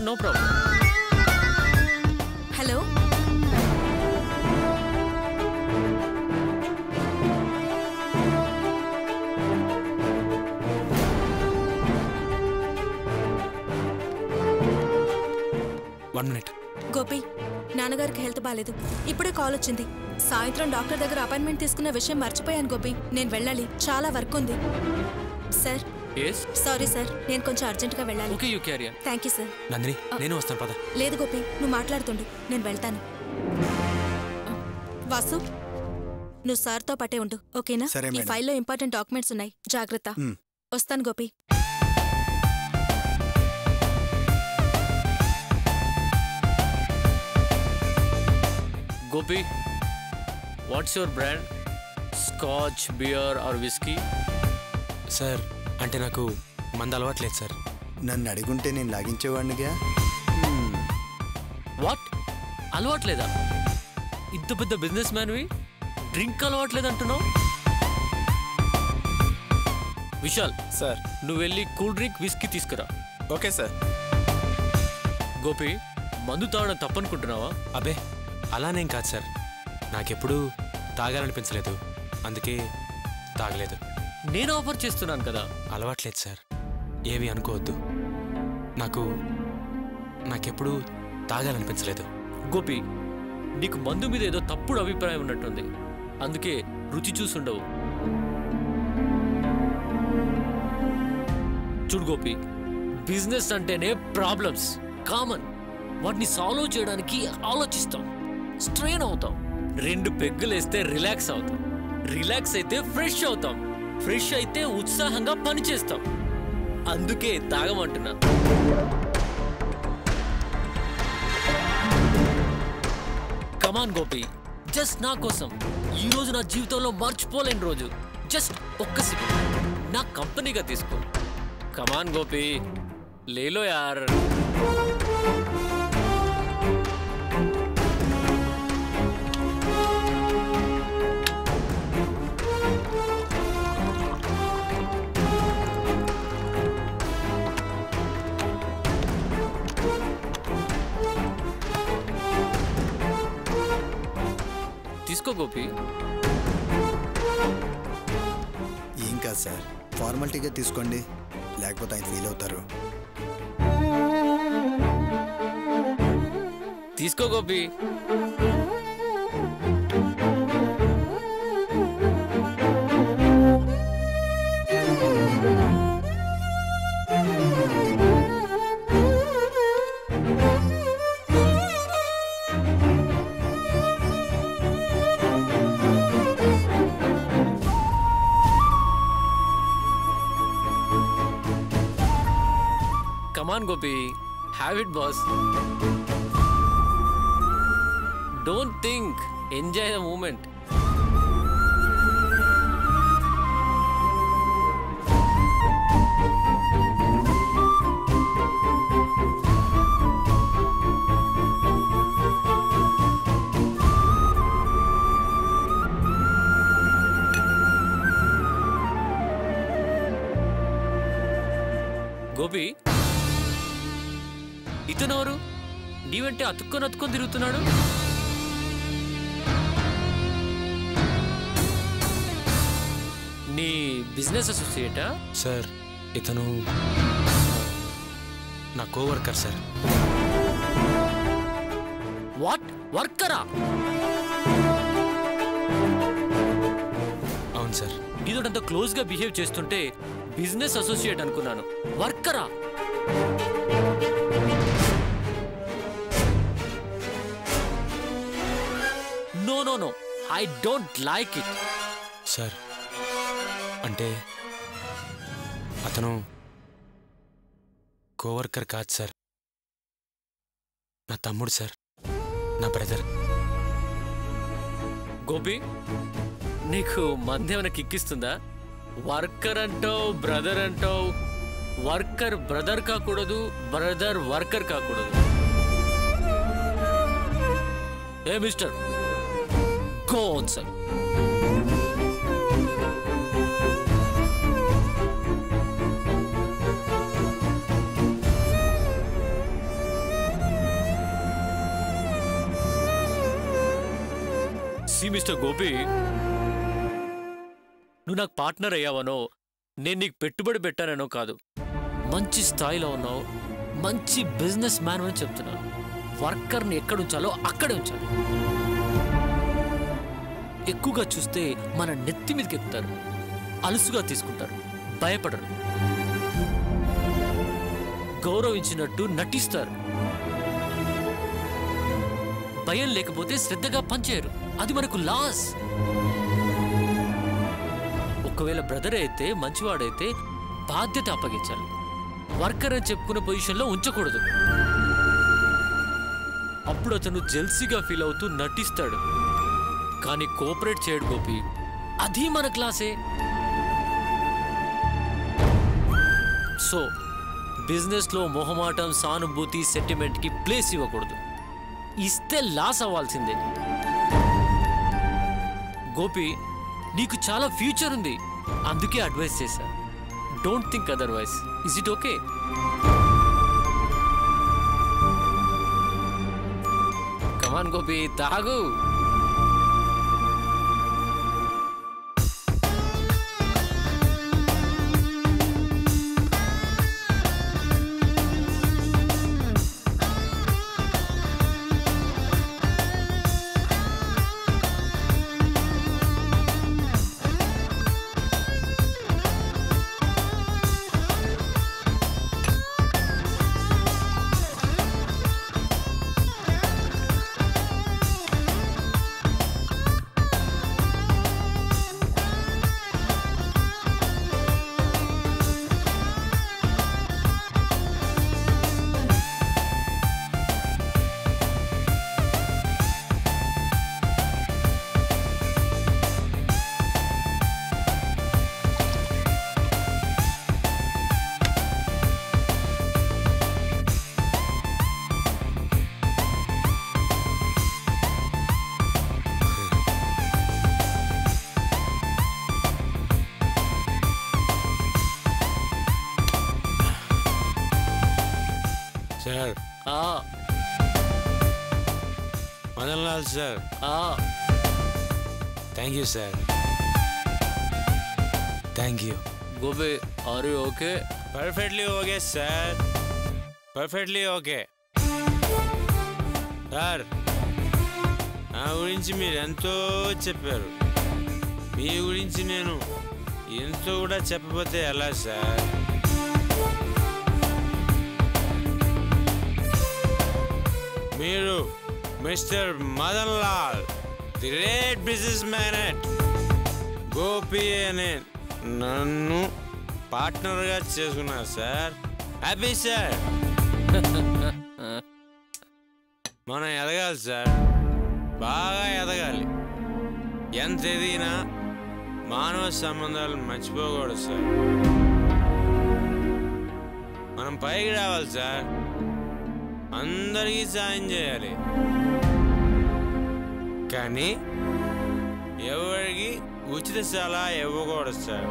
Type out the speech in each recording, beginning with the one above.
No problem. Hello, Gopi, నాన్నగారికి health బాలేదు. ఇప్పుడే కాల్ వచ్చింది. సాయంత్రం డాక్టర్ దగ్గర అపాయింట్మెంట్ తీసుకున్న విషయం మర్చిపోయాను గోపి. నేను వెళ్ళాలి, చాలా వర్క్ ఉంది. సార్, సారీ సార్, నేను కొంచెం అర్జెంట్గా వెళ్ళాలి. Thank you sir. నందిని, నేను వస్తాను పద. లేదు గోపి, నువ్వు మాట్లాడుతుండు, నేను వెళ్తాను. వాసు, నువ్వు సార్తో పట్టే ఉండు, ఓకేనా? ఈ ఫైల్లో ఇంపార్టెంట్ డాక్యుమెంట్స్ ఉన్నాయి, జాగ్రత్త. వస్తాను Gopi. Gopi, what's your brand? Scotch, beer or whisky? Sir, అంటే నాకు మంద అలవాట్లేదు సార్. నన్ను అడుగుంటే నేను లాగించేవాడినిగా. వాట్? అలవాట్లేదా? ఇంత పెద్ద బిజినెస్ మ్యాన్వి డ్రింక్ అలవాట్లేదు అంటున్నావు? విశాల్ సార్, నువ్వు వెళ్ళి కూల్ డ్రింక్ విస్కీ తీసుకురా. Okay sir. గోపి, మందు తాగడం తప్పనుకుంటున్నావా? అబే, అలానేం కాదు సార్. నాకెప్పుడు తాగాలనిపించలేదు, అందుకే తాగలేదు. నేను ఆఫర్ చేస్తున్నాను కదా. అలవాట్లేదు సార్, ఏమీ అనుకోవద్దు. నాకెప్పుడు తాగాలనిపించలేదు. గోపి, నీకు మందు మీద ఏదో తప్పుడు అభిప్రాయం ఉన్నట్టుంది, అందుకే రుచి చూసుండవు. చూడు గోపి, బిజినెస్ అంటేనే ప్రాబ్లమ్స్ కామన్. వాటిని సాల్వ్ చేయడానికి ఆలోచిస్తాం, స్ట్రెయిన్ అవుతాం. 2 పెగ్గులు వేస్తే రిలాక్స్ అవుతాం, రిలాక్స్ అయితే ఫ్రెష్ అవుతాం, ఫ్రెష్ అయితే ఉత్సాహంగా పనిచేస్తాం. అందుకే తాగమంటున్నా. కమాన్ గోపి, జస్ట్ నా కోసం. ఈ రోజు నా జీవితంలో మర్చిపోలేని రోజు. జస్ట్ ఒక్క సిప్ నా కంపెనీగా తీసుకో. కమాన్ గోపి, లేలో యార్. తీసుకో గోపి. ఏం కాదు సార్, ఫార్మాలిటీగా తీసుకోండి, లేకపోతే ఆయన ఫీల్ అవుతారు. తీసుకో Gopi. Come on, Gopi. Have it, boss. Don't think. Enjoy the moment. Gopi. ఇతనెవరు? నీవంటే అతుక్కొని తిరుగుతున్నాడు. నీ బిజినెస్ అసోసియేటా? సార్, ఇతను నా కోవర్కర్ సార్. వాట్? వర్కరా? అవును సార్. నీతోటంత క్లోజ్గా బిహేవ్ చేస్తుంటే బిజినెస్ అసోసియేట్ అనుకున్నాను. వర్కరా? No, I don't like it. Sir, అంటే అతను కోవర్కర్ కాదు సార్, నా తమ్ముడు సార్, నా బ్రదర్. గోపి, నీకు మందేమైనా కిక్కిస్తుందా? వర్కర్ అంటావు, బ్రదర్ అంటావు. వర్కర్ బ్రదర్ కాకూడదు, బ్రదర్ వర్కర్ కాకూడదు. ఏ mister, go on, sir. See mister Gopi, నువ్వు నాకు పార్ట్నర్ అయ్యావనో నేను నీకు పెట్టుబడి పెట్టానో కాదు, మంచి స్థాయిలో ఉన్నావు, మంచి బిజినెస్ మ్యాన్ అని చెప్తున్నాను. వర్కర్ని ఎక్కడ ఉంచాలో అక్కడే ఉంచాలి. ఎక్కువగా చూస్తే మన నెత్తి మీదకి ఎక్కుతారు, అలుసుగా తీసుకుంటారు, భయపడరు, గౌరవించినట్టు నటిస్తారు. భయం లేకపోతే శ్రద్ధగా పనిచేయరు. అది మనకు లాస్. ఒకవేళ బ్రదర్ అయితే, మంచివాడైతే బాధ్యత అప్పగించాలి. వర్కర్ అని చెప్పుకునే పొజిషన్లో ఉంచకూడదు. అప్పుడు అతను జెల్సీగా ఫీల్ అవుతూ నటిస్తాడు, కానీ కోఆపరేట్ చేయడు గోపి. అది మన క్లాసే. సో బిజినెస్లో మొహమాటం, సానుభూతి, సెంటిమెంట్కి ప్లేస్ ఇవ్వకూడదు. ఇస్తే లాస్ అవ్వాల్సిందే. గోపి, నీకు చాలా ఫ్యూచర్ ఉంది, అందుకే అడ్వైస్ చేశా. Don't think otherwise. Is it okay? Come on Gopi, తాగు. Sir, Madan Lal sir, thank you sir, thank you. Gopi, are you okay? Perfectly okay sir, perfectly okay. Sir, నా గురించి మీరు ఎంతో చెప్పారు. మీ గురించి నేను ఎంతో కూడా చెప్పకపోతే ఎలా సార్? మీరు mister Madan Lal, the great business man Gopi అనే నన్ను పార్ట్నర్గా చేసుకున్నారు సార్. Happy sir. మనం ఎదగాలి సార్, బాగా ఎదగాలి. ఎంత ఎదిగినా మానవ సంబంధాలు మర్చిపోకూడదు సార్. మనం పైకి రావాలి సార్, అందరికీ సాయం చేయాలి, కానీ ఎవరికి ఉచిత సలహా ఇవ్వకూడదు sir.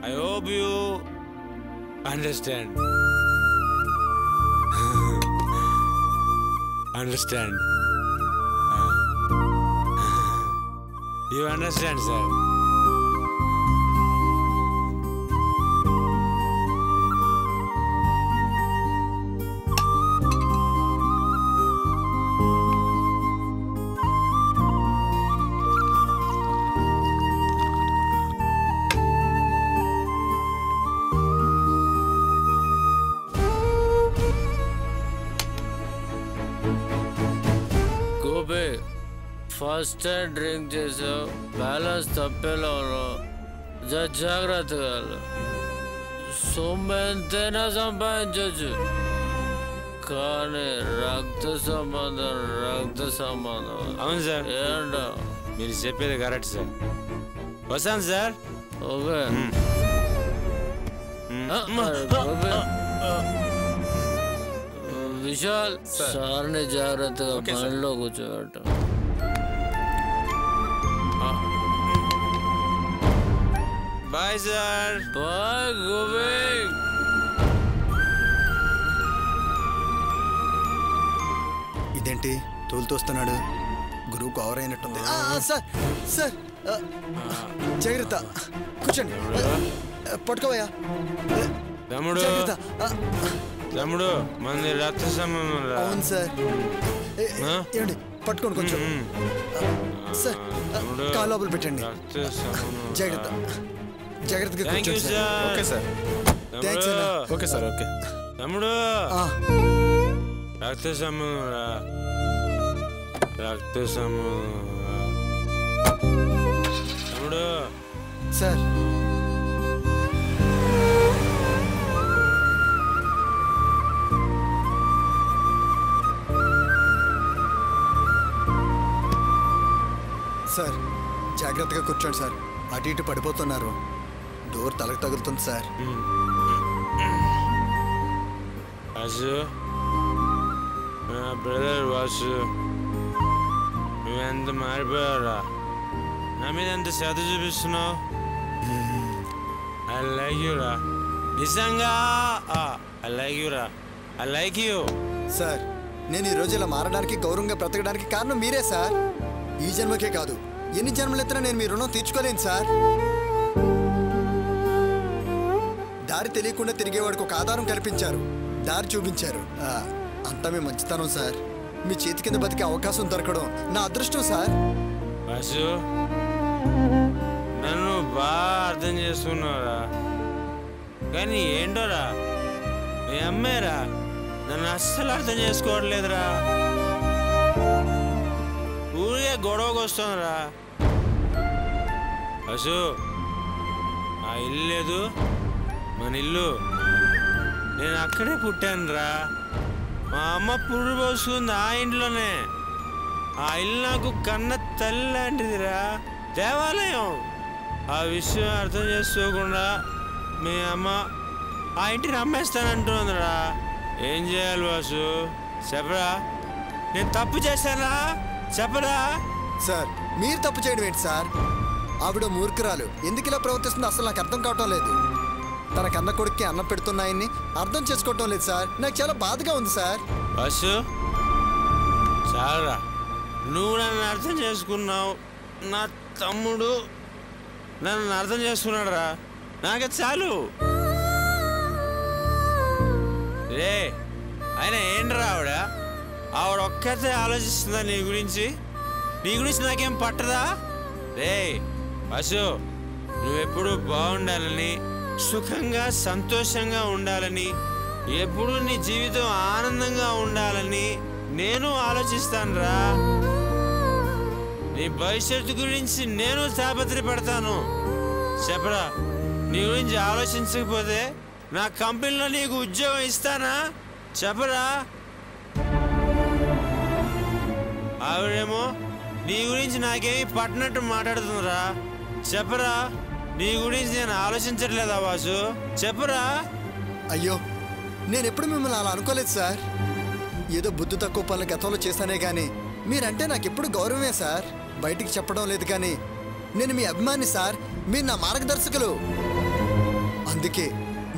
I hope you understand. Understand. You understand sir. First time drink చేసావు, బ్యాలెన్స్ తప్పేలా ఉన్నావు, జాగ్రత్తగా. సొమ్ము ఎంతైనా సంపాదించవచ్చు, కానీ రక్త సంబంధం రక్త సంబంధం. అవును సార్, ఏంటో మీరు చెప్పేది కరెక్ట్ సార్. వస్తాను సార్. ఓకే. విశాల్, సార్ని జాగ్రత్తగా పనిలో కూర్చోబెట్ట. Bye sir. బాయ్ గోపి. ఇదేంటి తోలుతోస్తున్నాడు. గురువుకు ఓవర్ అయినట్టుంది. సార్ సార్ జాగ్రత్త, కూర్చోండి. పట్టుకోవయ్యా. తమ్ముడు తమ్ముడు మంది రక్త సంబంధం. అవును సార్. ఏమండి పట్టుకోండి కొంచెం. సార్ కాలు లోపల పెట్టండి. జాగ్రత్త, జాగ్రత్తగా కూర్చోండి సార్. Okay sir. థ్యాంక్స్ అన్న. Okay sir. ఓకే తమ్ముడు రక్త సంబంధం రా, రక్త సంబంధం తమ్ముడు. సార్ సార్ జాగ్రత్తగా కూర్చోండి సార్. అటు ఇటు పడిపోతున్నారు. డోర్ తలకు తగులుతుంది సార్. వాసు, నా బ్రదర్ వాసు, నువ్వెంత మారిపోయావురా. నా మీద ఎంత శ్రద్ధ చూపిస్తున్నావు. ఐ లైక్ యూ రా, నిజంగా ఐ లైక్ యూ రా, ఐ లైక్ యూ. సార్ నేను ఈ రోజు ఇలా మారడానికి, గౌరవంగా బ్రతకడానికి కారణం మీరే సార్. ఈ జన్మకే కాదు, ఎన్ని జన్మలెత్తినా నేను మీ రుణం తీర్చుకోలేను సార్. దారి తెలియకుండా తిరిగేవాడికి ఒక ఆధారం కల్పించారు, దారి చూపించారు. అంతా మీ మంచితనం సార్. మీ చేతి కింద బతికే అవకాశం దొరకడం నా అదృష్టం సార్. వాసు, నన్ను బాగా అర్థం చేసుకున్నావురా. కానీ ఏంటోరా, మీ అమ్మేరా నన్ను అస్సలు అర్థం చేసుకోవట్లేదురా. ఊరికే గొడవకు వస్తుందిరా. వాసు, ఆ ఇల్లు లేదు, మన ఇల్లు. నేను అక్కడే పుట్టాను రా. మా అమ్మ పురుడు పోసుకుంది ఆ ఇంట్లోనే. ఆ ఇల్లు నాకు కన్న తల్లి లాంటిదిరా, దేవాలయం. ఆ విషయం అర్థం చేసుకోకుండా మీ అమ్మ ఆ ఇంటిని అమ్మేస్తానంటుందిరా. ఏం చేయాలి వాసు, చెప్పరా? నేను తప్పు చేశానా, చెప్పరా? సార్ మీరు తప్పు చేయడం ఏంటి సార్? ఆవిడ మూర్ఖురాలు, ఎందుకు ఇలా ప్రవర్తిస్తుందో అసలు నాకు అర్థం కావటం లేదు. తన కన్న కొడుక్కి అన్నం పెడుతున్నాయని అర్థం చేసుకోవటం లేదు సార్. నాకు చాలా బాధగా ఉంది సార్. వాసు, చాలరా, నువ్వు నన్ను అర్థం చేసుకున్నావు. నా తమ్ముడు నన్ను అర్థం చేసుకున్నాడు రా, నాకే చాలు. రే అయినా ఏంట్రా ఆవిడ ఒక్కతే ఆలోచిస్తుందా నీ గురించి? నీ గురించి నాకేం పట్టదా? రే వాసు, నువ్వెప్పుడు బాగుండాలని, సుఖంగా సంతోషంగా ఉండాలని, ఎప్పుడు నీ జీవితం ఆనందంగా ఉండాలని నేను ఆలోచిస్తానురా. నీ భవిష్యత్తు గురించి నేను తాపత్రయపడతాను. చెప్పరా, నీ గురించి ఆలోచించకపోతే నా కంపెనీలో నీకు ఉద్యోగం ఇస్తానా? చెప్పరా? ఆవిడేమో నీ గురించి నాకేమి పట్టినట్టు మాట్లాడుతుందిరా. చెప్పరా, నీ గురించి నేను ఆలోచించట్లేదా వాసు? చెప్పరా? అయ్యో, నేను ఎప్పుడు మిమ్మల్ని అలా అనుకోలేదు సార్. ఏదో బుద్ధి తక్కువ పనులు గతంలో చేశానే కానీ మీరంటే నాకు ఎప్పుడు గౌరవమే సార్. బయటికి చెప్పడం లేదు కానీ నేను మీ అభిమాని సార్. మీరు నా మార్గదర్శకులు. అందుకే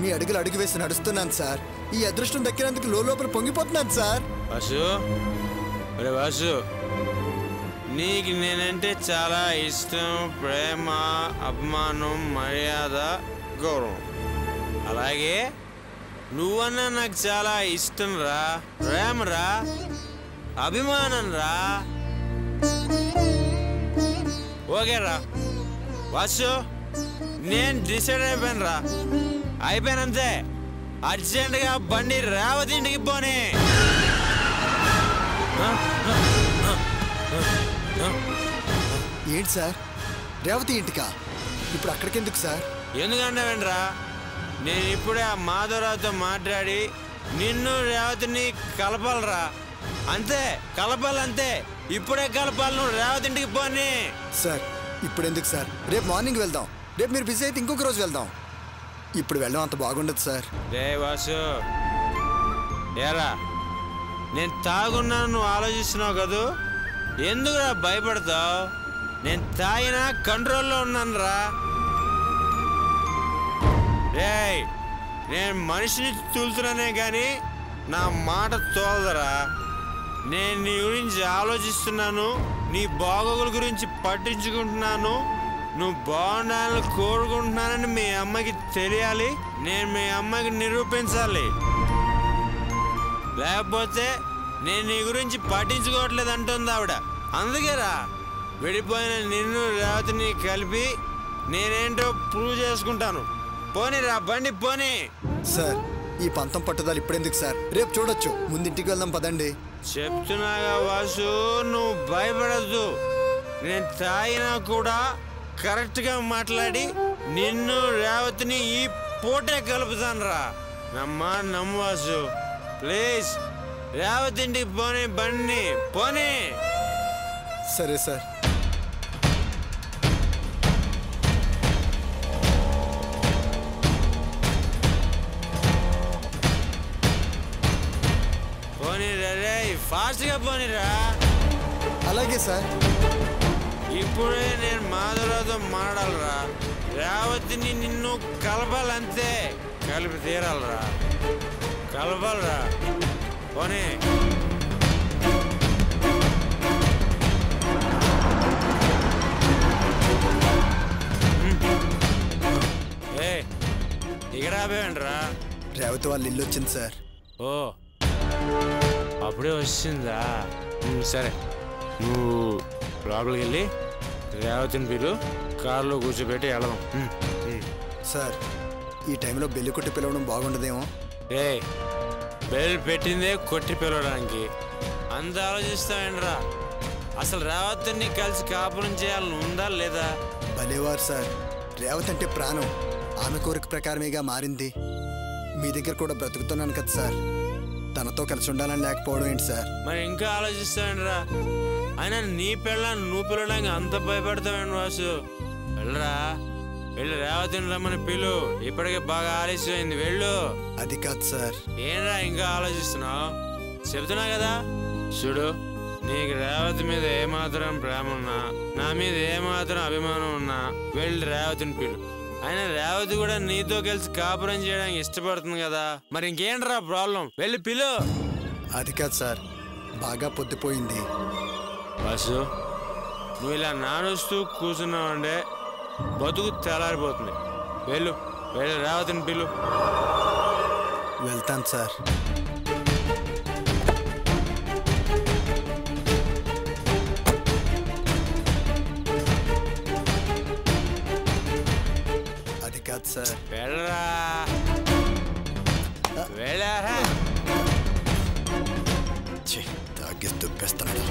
మీ అడుగులు అడుగు వేసి నడుస్తున్నాను సార్. ఈ అదృష్టం దక్కినందుకు లోపల పొంగిపోతున్నాను సార్. వాసు, అరే వాసు, నీకు నేనంటే చాలా ఇష్టం, ప్రేమ, అభిమానం, మర్యాద, గౌరవం. అలాగే నువ్వన్నా నాకు చాలా ఇష్టం రా, ప్రేమ రా, అభిమానం రా. ఓకేరా వాసు, నేను డిసైడ్ అయిపోయాను రా. అయిపోయానంతే. అర్జెంటుగా బండి రేవతి ఇంటికి పోనీ. ఏంటి సార్, రేవతి ఇంటికా? ఇప్పుడు అక్కడికెందుకు సార్? ఎందుకంటావేంట్రా, నేను ఇప్పుడే ఆ మాధవరావుతో మాట్లాడి నిన్ను రేవతిని కలపాలరా. అంతే, కలపాలంతే. ఇప్పుడే కలపాలి. నువ్వు రేవతి ఇంటికి పోనీ. సార్ ఇప్పుడు ఎందుకు సార్? రేపు మార్నింగ్ వెళ్దాం. రేపు మీరు బిజీ అయితే ఇంకొక రోజు వెళ్దాం. ఇప్పుడు వెళ్ళడం అంత బాగుండదు సార్. రే వాసు, ఏరా నేను తాగున్నాను నువ్వు ఆలోచిస్తున్నావు కదూ? ఎందుకురా భయపడతావు? నేను తాగినా కంట్రోల్లో ఉన్నాను రా. రే నేను మనిషిని తూలుతున్నానే కానీ నా మాట తోలదరా. నేను నీ గురించి ఆలోచిస్తున్నాను, నీ బాగోగుల గురించి పట్టించుకుంటున్నాను, నువ్వు బాగుండాలని కోరుకుంటున్నానని మీ అమ్మకి తెలియాలి. నేను మీ అమ్మకి నిరూపించాలి. లేకపోతే నేను నీ గురించి పట్టించుకోవట్లేదు అంటుంది ఆవిడ. అందుకేరా విడిపోయిన నిన్ను రేవతిని కలిపి నేనేంటో ప్రూవ్ చేసుకుంటాను. పోనీరా బండి పోనీ. సార్ ఈ పంతం పట్టుదల ఇప్పుడెందుకు సార్, రేపు చూడొచ్చు. ముందు ఇంటికి వెళ్దాం పదండి. చెప్తున్నాగా వాసు, నువ్వు భయపడద్దు. నేను తాగినా కూడా కరెక్ట్గా మాట్లాడి నిన్ను రేవతిని ఈ పూటే కలుపుతాను రా. నమ్ము వాసు ప్లీజ్. రేవతి ఇంటికి పోనీ బండి పోనీ. సరే సార్. పోనీరా రే, ఫాస్ట్గా పోనీరా. అలాగే సార్. ఇప్పుడే నేను మాధవరావుతో మాట్లాడరా. రేవతిని నిన్ను కలపాలంతే, కలిపి తీరాలరా, కలపాలరా. పోనీ. ఇక్కడ ఆపేయండిరా. రేవతి వాళ్ళ ఇల్లు వచ్చింది సార్. ఓ అప్పుడే వచ్చిందా? సరే, నువ్వు లోపలికి వెళ్ళి రేవతిని పిలు, కారులో కూర్చోబెట్టి వెళదాం. సార్ ఈ టైంలో బెల్లి కొట్టి పిలవడం బాగుండదేమో. బెల్ పెట్టిందే కొట్టి పిలవడానికి, అంత ఆలోచిస్తావేంట్రా? అసలు రేవతిని కలిసి కాపురం చేయాలని ఉందా లేదా? భలేవారు సార్. రేవతి అంటే ప్రాణం, ఆమె కోరిక ప్రకారమేగా మారింది. మీ దగ్గర కూడా బ్రతుకుతున్నాను కదా సార్, తనతో కలిసి ఉండాలని లేకపోవడం ఏంటి సార్? మరి ఇంకా ఆలోచిస్తావేంట్రా? అయినా నీ పిల్లని నువ్వు పిల్లడానికి అంత భయపడతావేంటి వాసు? వెళ్ళరా, వెళ్ళి రేవతిని రమ్మని పిలు. ఇప్పటికే బాగా ఆలస్యమైంది, వెళ్ళు. అది కాదు సార్. ఏంట్రా ఇంకా ఆలోచిస్తున్నావు? చెప్తున్నా కదా, చూడు, నీకు రేవతి మీద ఏమాత్రం ప్రేమ ఉన్నా, నా మీద ఏమాత్రం అభిమానం ఉన్నా వెళ్ళి రేవతిని పిలు. అయినా రేవతి కూడా నీతో కలిసి కాపురం చేయడానికి ఇష్టపడుతుంది కదా, మరి ఇంకేంట్రా ప్రాబ్లం? వెళ్ళి పిలు. అది కాదు సార్, బాగా పొద్దుపోయింది. బస్సు, నువ్వు ఇలా నానుస్తూ కూర్చున్నావంటే బతుకు తెల్లారిపోతుంది. వెళ్ళు, వెళ్ళి రేవతిని పిలు. వెళ్తాను సార్. అది కాదు సార్. వెళ్ళరా, వెళ్ళరా. తాగేసి దుబ్బేస్తున్నాడు.